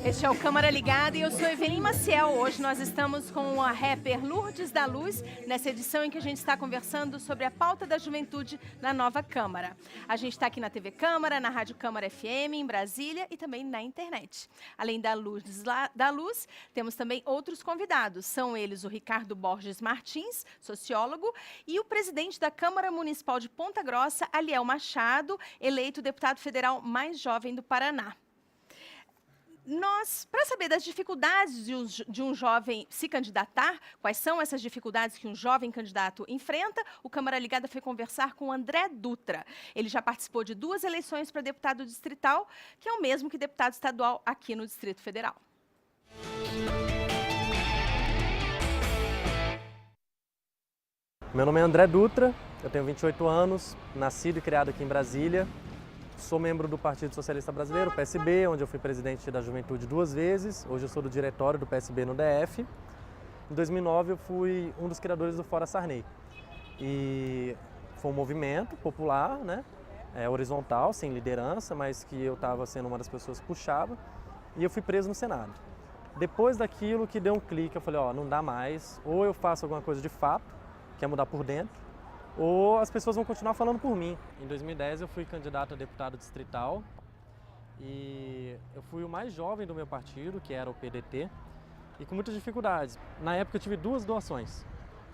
Este é o Câmara Ligada e eu sou Evelyn Maciel. Hoje nós estamos com a rapper Lourdes da Luz, nessa edição em que a gente está conversando sobre a pauta da juventude na nova Câmara. A gente está aqui na TV Câmara, na Rádio Câmara FM, em Brasília e também na internet. Além da Lourdes da Luz, temos também outros convidados. São eles o Ricardo Borges Martins, sociólogo, e o presidente da Câmara Municipal de Ponta Grossa, Aliel Machado, eleito deputado federal mais jovem do Paraná. Para saber das dificuldades de um jovem se candidatar, quais são essas dificuldades que um jovem candidato enfrenta, o Câmara Ligada foi conversar com o André Dutra. Ele já participou de 2 eleições para deputado distrital, que é o mesmo que deputado estadual aqui no Distrito Federal. Meu nome é André Dutra, eu tenho 28 anos, nascido e criado aqui em Brasília. Sou membro do Partido Socialista Brasileiro, PSB, onde eu fui presidente da Juventude 2 vezes. Hoje eu sou do diretório do PSB no DF. Em 2009 eu fui um dos criadores do Fora Sarney. E foi um movimento popular, né? Horizontal, sem liderança, mas que eu estava sendo uma das pessoas que puxava. E eu fui preso no Senado. Depois daquilo que deu um clique, eu falei, não dá mais. Ou eu faço alguma coisa de fato, que é mudar por dentro, ou as pessoas vão continuar falando por mim. Em 2010 eu fui candidato a deputado distrital e eu fui o mais jovem do meu partido, que era o PDT, e com muitas dificuldades. Na época eu tive 2 doações,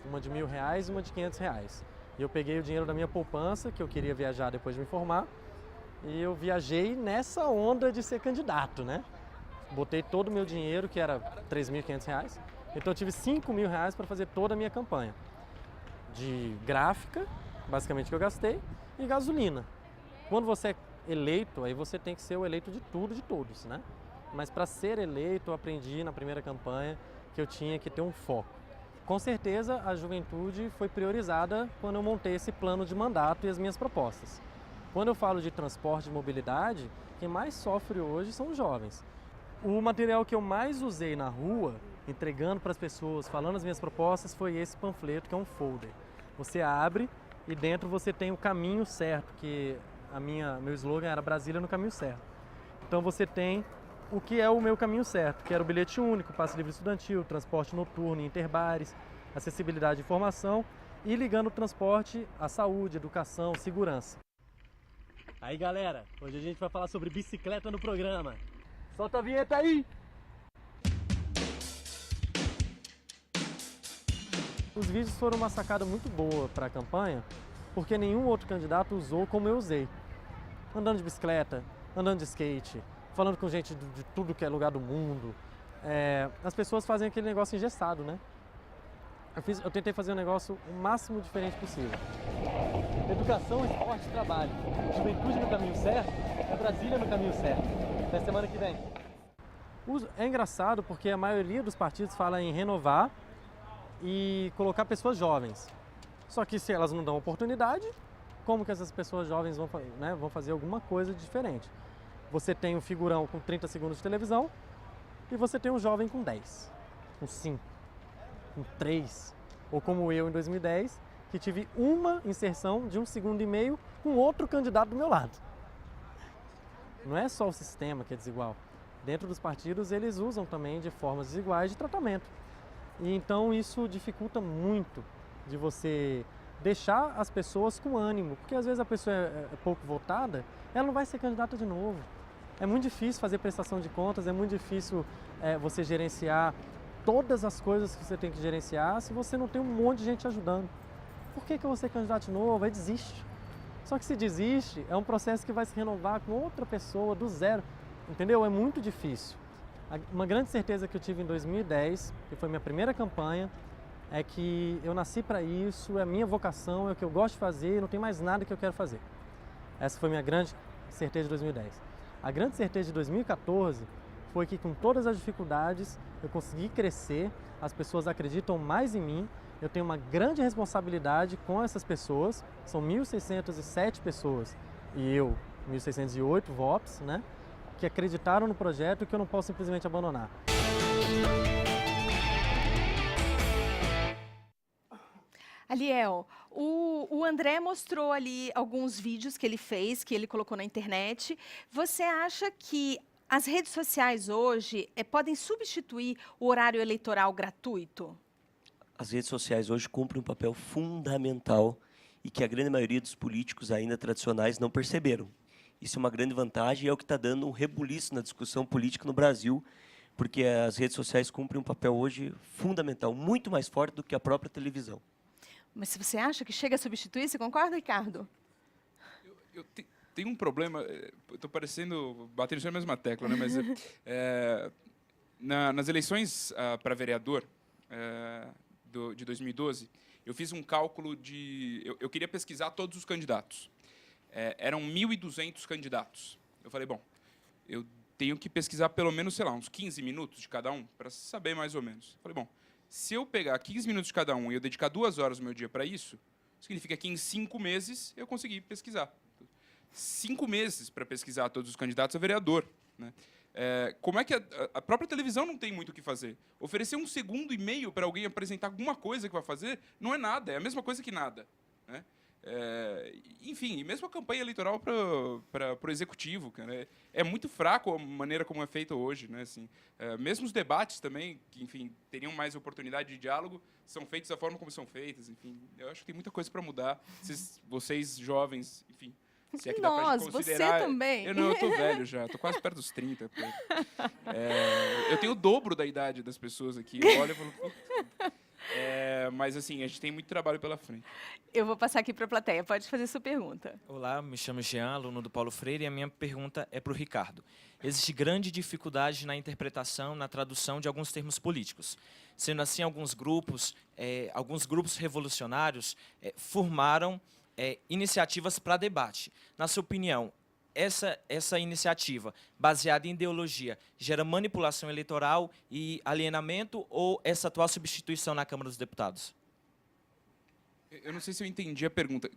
uma de R$1.000 e uma de R$500. E eu peguei o dinheiro da minha poupança, que eu queria viajar depois de me formar, e eu viajei nessa onda de ser candidato, né? Botei todo o meu dinheiro, que era R$3.500, então eu tive R$5.000 para fazer toda a minha campanha. De gráfica, basicamente, que eu gastei, e gasolina. Quando você é eleito, aí você tem que ser o eleito de tudo, de todos, né? Mas para ser eleito, eu aprendi na primeira campanha que eu tinha que ter um foco. Com certeza, a juventude foi priorizada quando eu montei esse plano de mandato e as minhas propostas. Quando eu falo de transporte e mobilidade, quem mais sofre hoje são os jovens. O material que eu mais usei na rua, entregando para as pessoas, falando as minhas propostas, foi esse panfleto, que é um folder. Você abre e dentro você tem o caminho certo, que meu slogan era Brasília no caminho certo. Então você tem o que é o meu caminho certo, que era o bilhete único, passe livre estudantil, transporte noturno, interbares, acessibilidade de informação e ligando o transporte à saúde, educação, segurança. Aí galera, hoje a gente vai falar sobre bicicleta no programa. Solta a vinheta aí! Os vídeos foram uma sacada muito boa para a campanha, porque nenhum outro candidato usou como eu usei. Andando de bicicleta, andando de skate, falando com gente de tudo que é lugar do mundo. As pessoas fazem aquele negócio engessado, né? eu tentei fazer um negócio o máximo diferente possível. Educação, esporte, trabalho. Juventude no caminho certo, é Brasília no caminho certo. Até semana que vem. É engraçado porque a maioria dos partidos fala em renovar e colocar pessoas jovens. Só que se elas não dão oportunidade, como que essas pessoas jovens vão fazer alguma coisa diferente? Você tem um figurão com 30 segundos de televisão e você tem um jovem com 10, com 5, com 3. Ou como eu em 2010, que tive uma inserção de 1,5 segundos com outro candidato do meu lado. Não é só o sistema que é desigual. Dentro dos partidos, eles usam também de formas desiguais de tratamento. E então isso dificulta muito de você deixar as pessoas com ânimo, porque às vezes a pessoa é pouco votada, ela não vai ser candidata de novo. É muito difícil fazer prestação de contas, é muito difícil você gerenciar todas as coisas que você tem que gerenciar se você não tem um monte de gente ajudando. Por que eu vou ser candidato de novo? Aí desiste. Só que se desiste, é um processo que vai se renovar com outra pessoa do zero, entendeu? É muito difícil. Uma grande certeza que eu tive em 2010, que foi minha primeira campanha, é que eu nasci para isso, é a minha vocação, é o que eu gosto de fazer, não tem mais nada que eu quero fazer. Essa foi minha grande certeza de 2010. A grande certeza de 2014 foi que com todas as dificuldades eu consegui crescer, as pessoas acreditam mais em mim, eu tenho uma grande responsabilidade com essas pessoas, são 1.607 pessoas e eu, 1.608 votos, né, que acreditaram no projeto e que eu não posso simplesmente abandonar. Aliel, o André mostrou ali alguns vídeos que ele fez, que ele colocou na internet. Você acha que as redes sociais hoje podem substituir o horário eleitoral gratuito? As redes sociais hoje cumprem um papel fundamental e que a grande maioria dos políticos ainda tradicionais não perceberam. Isso é uma grande vantagem e é o que está dando um rebuliço na discussão política no Brasil, porque as redes sociais cumprem um papel hoje fundamental, muito mais forte do que a própria televisão. Mas se você acha que chega a substituir, você concorda, Ricardo? Eu tenho um problema, estou batendo sempre a mesma tecla, né? Mas nas eleições para vereador de 2012, eu fiz um cálculo de... Eu queria pesquisar todos os candidatos. Eram 1.200 candidatos. Eu falei, bom, eu tenho que pesquisar pelo menos, sei lá, uns 15 minutos de cada um, para saber mais ou menos. Eu falei, bom, se eu pegar 15 minutos de cada um e eu dedicar 2 horas do meu dia para isso, significa que em 5 meses eu consegui pesquisar. 5 meses para pesquisar todos os candidatos a vereador, né? Como é que a própria televisão não tem muito o que fazer? Oferecer 1,5 segundos para alguém apresentar alguma coisa que vai fazer não é nada, é a mesma coisa que nada, né? Enfim, e mesmo a campanha eleitoral para o executivo, cara, é muito fraco a maneira como é feita hoje, né? Assim, mesmo os debates também, que enfim teriam mais oportunidade de diálogo, são feitos da forma como são feitos. Enfim, eu acho que tem muita coisa para mudar. Vocês jovens, enfim. Se é que dá pra gente considerar... Você também. Eu tô velho já, tô quase perto dos 30. Eu tenho o dobro da idade das pessoas aqui. Olha, eu falo, mas assim, a gente tem muito trabalho pela frente. Eu vou passar aqui para a plateia, pode fazer sua pergunta. Olá, me chamo Jean, aluno do Paulo Freire, e a minha pergunta é para o Ricardo. Existe grande dificuldade na interpretação, na tradução de alguns termos políticos. Sendo assim, alguns grupos revolucionários formaram iniciativas para debate. Na sua opinião, essa iniciativa, baseada em ideologia, gera manipulação eleitoral e alienamento, ou essa atual substituição na Câmara dos Deputados? Eu não sei se eu entendi a pergunta.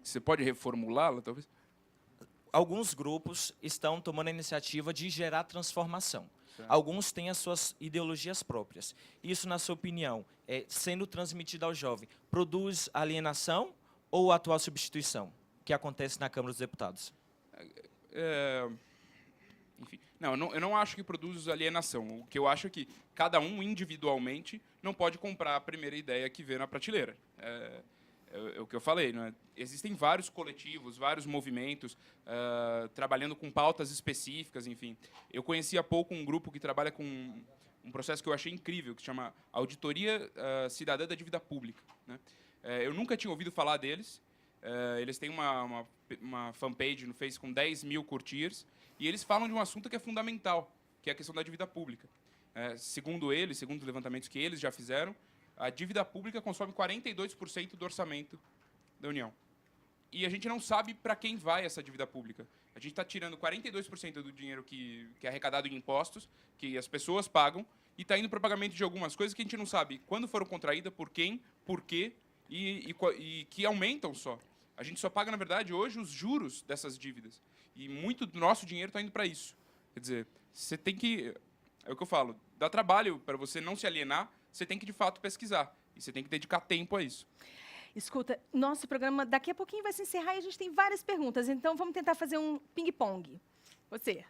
Você pode reformulá-la, talvez? Alguns grupos estão tomando a iniciativa de gerar transformação. Certo. Alguns têm as suas ideologias próprias. Isso, na sua opinião, sendo transmitido ao jovem, produz alienação ou atual substituição, que acontece na Câmara dos Deputados? Enfim, eu não acho que produz alienação. O que eu acho é que cada um, individualmente, não pode comprar a primeira ideia que vê na prateleira. É o que eu falei, não é? Existem vários coletivos, vários movimentos, trabalhando com pautas específicas, enfim. Eu conheci há pouco um grupo que trabalha com um processo que eu achei incrível, que se chama Auditoria Cidadã da Dívida Pública, né? Eu nunca tinha ouvido falar deles. Eles têm uma fanpage no Face com 10 mil curtirs, e eles falam de um assunto que é fundamental, que é a questão da dívida pública. Segundo eles, segundo os levantamentos que eles já fizeram, A dívida pública consome 42% do orçamento da União. E a gente não sabe para quem vai essa dívida pública. A gente está tirando 42% do dinheiro que é arrecadado em impostos, que as pessoas pagam, e está indo para o pagamento de algumas coisas que a gente não sabe quando foram contraídas, por quem, por quê, e que aumentam só. A gente só paga, na verdade, hoje os juros dessas dívidas. E muito do nosso dinheiro está indo para isso. Quer dizer, você tem que... É o que eu falo, dá trabalho para você não se alienar, você tem que, de fato, pesquisar. E você tem que dedicar tempo a isso. Escuta, nosso programa daqui a pouquinho vai se encerrar e a gente tem várias perguntas. Então, vamos tentar fazer um ping-pong. Você.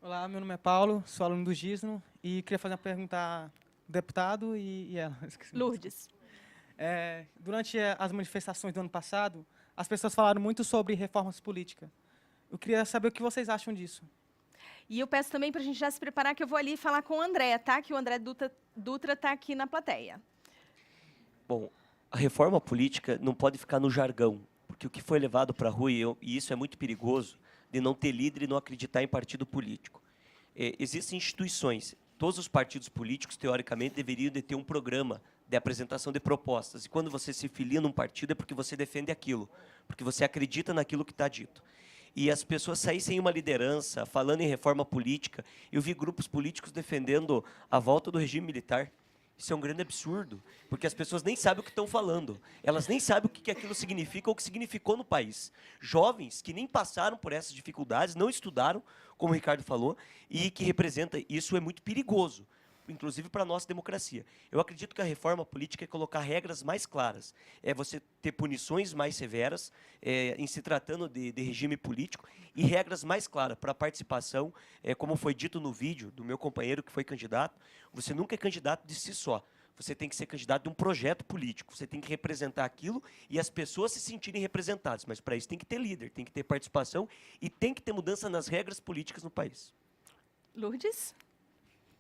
Olá, meu nome é Paulo, sou aluno do GISNO e queria fazer uma pergunta ao deputado e ela. Lourdes. Durante as manifestações do ano passado, as pessoas falaram muito sobre reformas políticas. Eu queria saber o que vocês acham disso. E eu peço também para a gente já se preparar, que eu vou ali falar com o André, tá? Que o André Dutra está aqui na plateia. Bom, a reforma política não pode ficar no jargão, porque o que foi levado para a rua, e isso é muito perigoso, de não ter líder e não acreditar em partido político. Existem instituições, todos os partidos políticos, teoricamente, deveriam de ter um programa de apresentação de propostas. E quando você se filia num partido é porque você defende aquilo, porque você acredita naquilo que está dito. E as pessoas saírem sem uma liderança, falando em reforma política. Eu vi grupos políticos defendendo a volta do regime militar. Isso é um grande absurdo, porque as pessoas nem sabem o que estão falando. Elas nem sabem o que aquilo significa ou o que significou no país. Jovens que nem passaram por essas dificuldades, não estudaram, como o Ricardo falou, e que representa, isso é muito perigoso, inclusive para a nossa democracia. Eu acredito que a reforma política é colocar regras mais claras, é você ter punições mais severas, em se tratando de regime político, e regras mais claras para a participação, como foi dito no vídeo do meu companheiro que foi candidato, você nunca é candidato de si só. Você tem que ser candidato de um projeto político, você tem que representar aquilo e as pessoas se sentirem representadas, mas para isso tem que ter líder, tem que ter participação e tem que ter mudança nas regras políticas no país. Lourdes?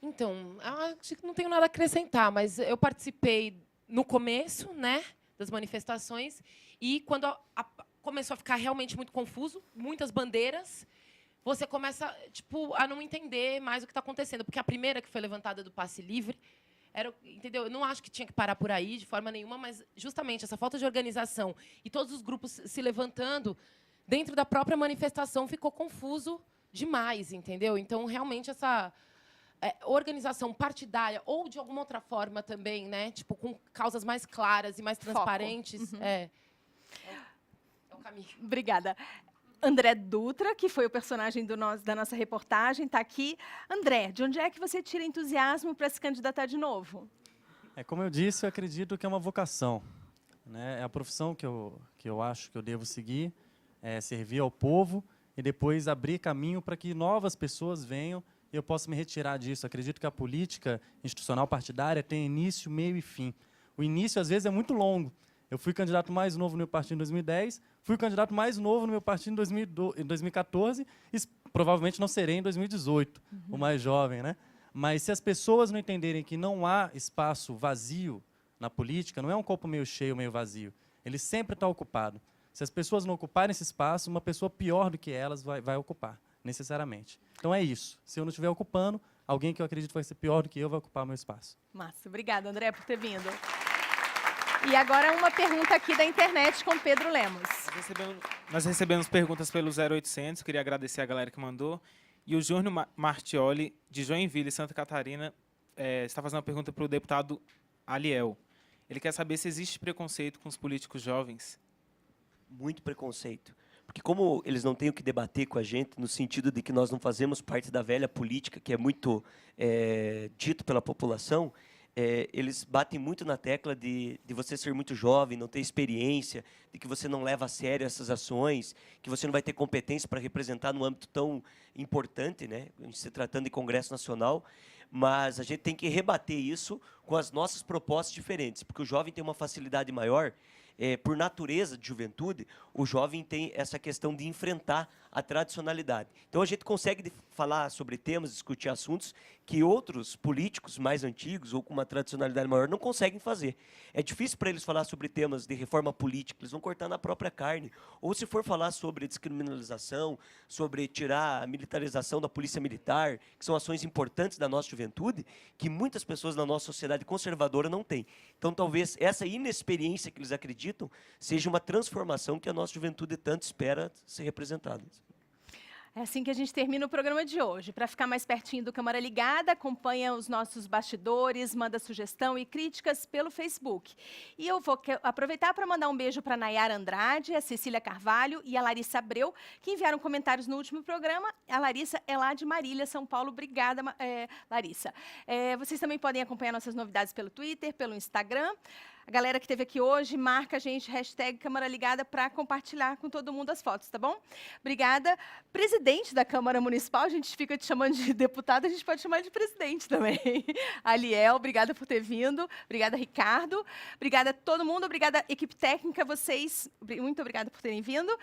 Então, acho que não tenho nada a acrescentar, mas eu participei no começo, né, das manifestações, e quando começou a ficar realmente muito confuso, muitas bandeiras, você começa, tipo, a não entender mais o que está acontecendo, porque a primeira que foi levantada do passe livre, entendeu? Eu não acho que tinha que parar por aí de forma nenhuma, mas justamente essa falta de organização e todos os grupos se levantando dentro da própria manifestação ficou confuso demais, entendeu? Então, realmente, essa organização partidária ou de alguma outra forma também, né, tipo com causas mais claras e mais transparentes, é o caminho. Obrigada. André Dutra, que foi o personagem da nossa reportagem, está aqui. André, de onde é que você tira entusiasmo para se candidatar de novo? Como eu disse, eu acredito que é uma vocação, né? É a profissão que eu acho que eu devo seguir, servir ao povo e depois abrir caminho para que novas pessoas venham e eu posso me retirar disso. Acredito que a política institucional partidária tem início, meio e fim. O início, às vezes, é muito longo. Eu fui candidato mais novo no meu partido em 2010, fui candidato mais novo no meu partido em 2014 e provavelmente não serei em 2018, o mais jovem, né? Mas se as pessoas não entenderem que não há espaço vazio na política, não é um copo meio cheio, meio vazio. Ele sempre está ocupado. Se as pessoas não ocuparem esse espaço, uma pessoa pior do que elas vai ocupar, necessariamente. Então é isso. Se eu não estiver ocupando, alguém que eu acredito vai ser pior do que eu vai ocupar o meu espaço. Massa. Obrigada, André, por ter vindo. E agora uma pergunta aqui da internet com Pedro Lemos. Nós recebemos perguntas pelo 0800, queria agradecer a galera que mandou. E o Júnior Martioli, de Joinville, Santa Catarina, está fazendo uma pergunta para o deputado Aliel. Ele quer saber se existe preconceito com os políticos jovens. Muito preconceito. Porque como eles não têm o que debater com a gente, no sentido de que nós não fazemos parte da velha política, que é muito dito pela população, eles batem muito na tecla de você ser muito jovem, não ter experiência, de que você não leva a sério essas ações, que você não vai ter competência para representar num âmbito tão importante, né, se tratando de Congresso Nacional. Mas a gente tem que rebater isso com as nossas propostas diferentes, porque o jovem tem uma facilidade maior. Por natureza de juventude, o jovem tem essa questão de enfrentar a tradicionalidade. Então, a gente consegue falar sobre temas, discutir assuntos que outros políticos mais antigos ou com uma tradicionalidade maior não conseguem fazer. É difícil para eles falar sobre temas de reforma política, eles vão cortar na própria carne. Ou se for falar sobre descriminalização, sobre tirar a militarização da polícia militar, que são ações importantes da nossa juventude, que muitas pessoas na nossa sociedade conservadora não têm. Então, talvez essa inexperiência que eles acreditam seja uma transformação que a nossa juventude tanto espera ser representada. É assim que a gente termina o programa de hoje. Para ficar mais pertinho do Câmara Ligada, acompanha os nossos bastidores, manda sugestão e críticas pelo Facebook. E eu vou aproveitar para mandar um beijo para a Nayara Andrade, a Cecília Carvalho e a Larissa Abreu, que enviaram comentários no último programa. A Larissa é lá de Marília, São Paulo. Obrigada, Larissa. Vocês também podem acompanhar nossas novidades pelo Twitter, pelo Instagram. A galera que esteve aqui hoje, marca a gente, hashtag Câmara Ligada, para compartilhar com todo mundo as fotos, tá bom? Obrigada. Presidente da Câmara Municipal, a gente fica te chamando de deputado, a gente pode chamar de presidente também. Aliel, obrigada por ter vindo. Obrigada, Ricardo. Obrigada a todo mundo, obrigada, equipe técnica, vocês. Muito obrigada por terem vindo.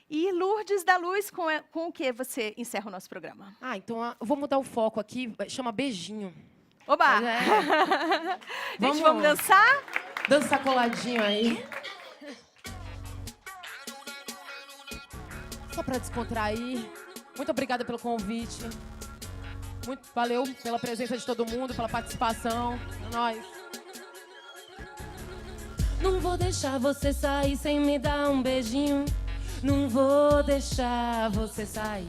E Lourdes da Luz, com o que você encerra o nosso programa? Então eu vou mudar o foco aqui, chama beijinho. Oba! Gente, vamos dançar? Dança coladinho aí. Só pra descontrair. Muito obrigada pelo convite. Muito valeu pela presença de todo mundo, pela participação. É nóis. Não vou deixar você sair sem me dar um beijinho. Não vou deixar você sair.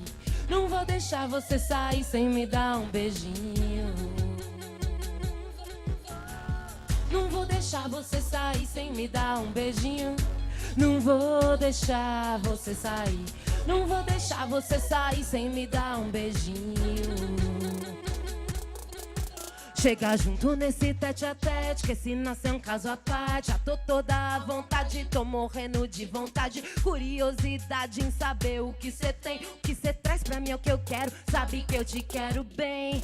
Não vou deixar você sair sem me dar um beijinho. Não vou deixar você sair sem me dar um beijinho. Não vou deixar você sair. Não vou deixar você sair sem me dar um beijinho. Chega junto nesse tete-a-tete, que esse nascer um caso à parte. Já tô toda à vontade, tô morrendo de vontade. Curiosidade em saber o que cê tem. O que cê traz pra mim é o que eu quero. Sabe que eu te quero bem.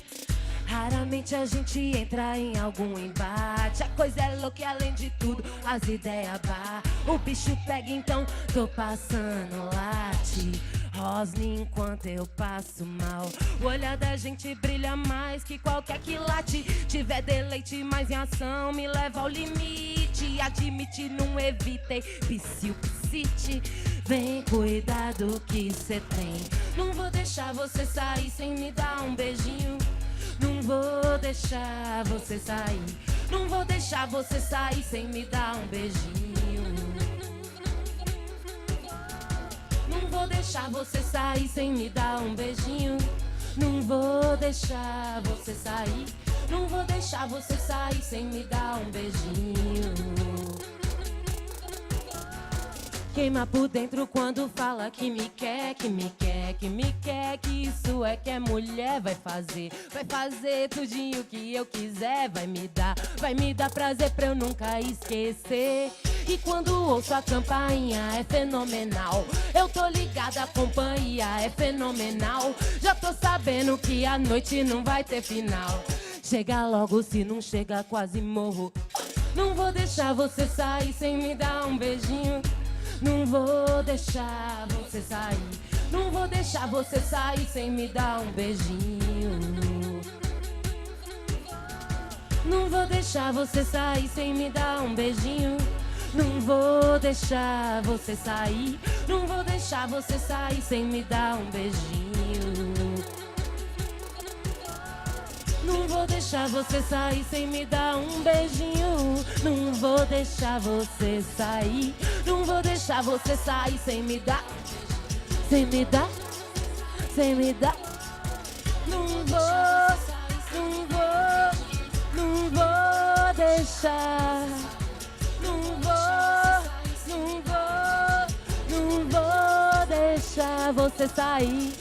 Raramente a gente entra em algum embate. A coisa é louca e além de tudo as ideias bar. O bicho pega então, tô passando late. Rosne enquanto eu passo mal. O olhar da gente brilha mais que qualquer quilate. Tiver deleite mais em ação, me leva ao limite. Admite, não evitei, psicite. Vem cuidar do que cê tem. Não vou deixar você sair sem me dar um beijinho. Não vou deixar você sair. Não vou deixar você sair sem me dar um beijinho. Não vou deixar você sair sem me dar um beijinho. Não vou deixar você sair. Não vou deixar você sair sem me dar um beijinho. Queima por dentro quando fala que me quer, que me quer, que me quer. Que isso é que é mulher, vai fazer tudinho que eu quiser. Vai me dar prazer pra eu nunca esquecer. E quando ouço a campainha é fenomenal. Eu tô ligada, a companhia é fenomenal. Já tô sabendo que a noite não vai ter final. Chega logo, se não chega quase morro. Não vou deixar você sair sem me dar um beijinho. Não vou deixar você sair. Não vou deixar você sair sem me dar um beijinho. Não vou deixar você sair sem me dar um beijinho. Não vou deixar você sair. Não vou deixar você sair sem me dar um beijinho. Não vou deixar você sair sem me dar um beijinho. Não vou deixar você sair. Não vou deixar você sair sem me dar. Sem me dar. Sem me dar. Não vou. Não vou. Não vou deixar. Não vou. Não vou. Não vou deixar você sair.